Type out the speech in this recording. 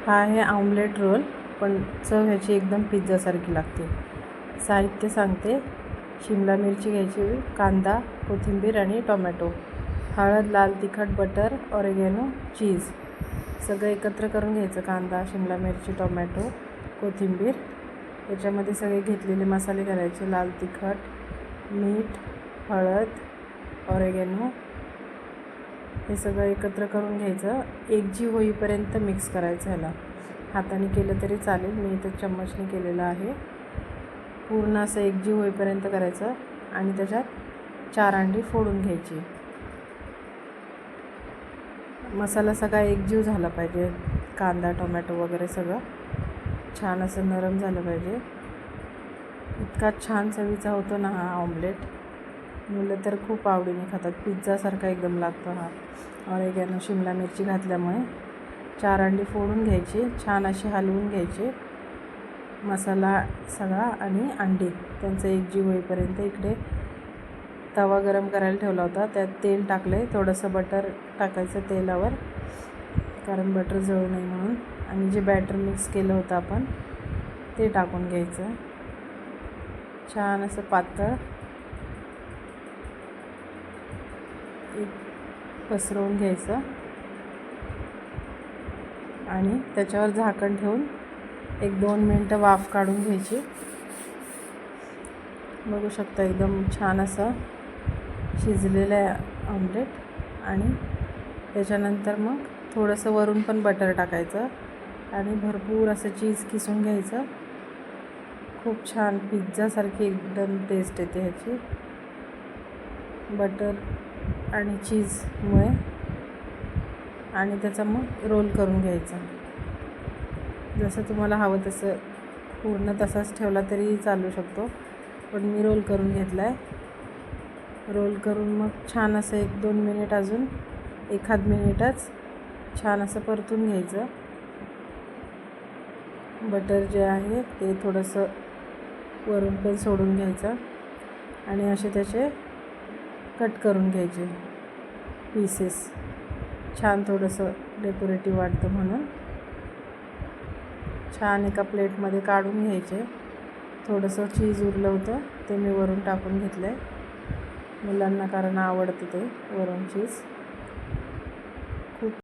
हा आहे omelette role, पण चव ह्याची एकदम पिझ्झासारखी लागते. साहित्य सांगते. शिमला मिरची घ्यायची, कांदा, कोथिंबीर आणि टोमॅटो, हळद, लाल तिखट, बटर, ऑरेगॅनो, चीज. सगळं एकत्र करून घ्यायचं. कांदा, शिमला मिरची, टोमॅटो, कोथिंबीर, याच्यामध्ये सगळे घेतलेले मसाले घालायचे. लाल तिखट, मीठ, हळद, ऑरेगॅनो, हे सगळं एकत्र करून घ्यायचं. एकजीव होईपर्यंत मिक्स करायचं. ह्याला हाताने केलं तरी चालेल, मी इथं चम्मचने केलेलं आहे. पूर्ण असं एकजीव होईपर्यंत करायचं आणि त्याच्यात 4 अंडी फोडून घ्यायची. मसाला सगळा एकजीव झाला पाहिजे. कांदा, टोमॅटो वगैरे सगळं छान असं नरम झालं पाहिजे. इतका छान चवीचा होतो ना हा ऑमलेट. मुलं तर खूप आवडीने खातात. पिझ्झासारखा एकदम लागतो हा. ऑरेगॅनो, शिमला मिरची घातल्यामुळे. 4 अंडी फोडून घ्यायची, छान अशी हलवून घ्यायची. मसाला सगळा आणि अंडी त्यांचं एकजीव होईपर्यंत. इकडे तवा गरम करायला ठेवला होता, त्यात तेल टाकले. थोडंसं बटर टाकायचं तेलावर, कारण बटर जळू नये म्हणून. आणि जे बॅटर मिक्स केलं होतं आपण ते टाकून घ्यायचं. छान असं पातळ पसरवून घ्यायचं आणि त्याच्यावर झाकण ठेवून 1-2 मिनटं वाफ काढून घ्यायची. बघू शकता एकदम छान असं शिजलेलं आहे ऑमलेट. आणि त्याच्यानंतर मग थोडंसं वरून पण बटर टाकायचं आणि भरपूर असं चीज किसून घ्यायचं. खूप छान पिझ्झासारखी एकदम टेस्ट येते ह्याची, बटर आणि चीजमुळे. आणि त्याचा मग रोल करून घ्यायचा. जसं तुम्हाला हवं तसं, पूर्ण तसाच ठेवला तरी चालू शकतो, पण मी रोल करून घेतला आहे. रोल करून मग छान असं 1-2 मिनिट, अजून 1 मिनिटच छान असं परतून घ्यायचं. बटर जे आहे ते थोडंसं वरून पण सोडून घ्यायचं आणि असे त्याचे कट करून घ्यायचे पीसेस. छान थोडंसं डेकोरेटिव्ह वाटतं म्हणून. छान एका प्लेटमध्ये काढून घ्यायचे. थोडंसं चीज उरलं होतं ते मी वरून टाकून घेतलं आहे मुलांना, कारण आवडतं ते वरून चीज.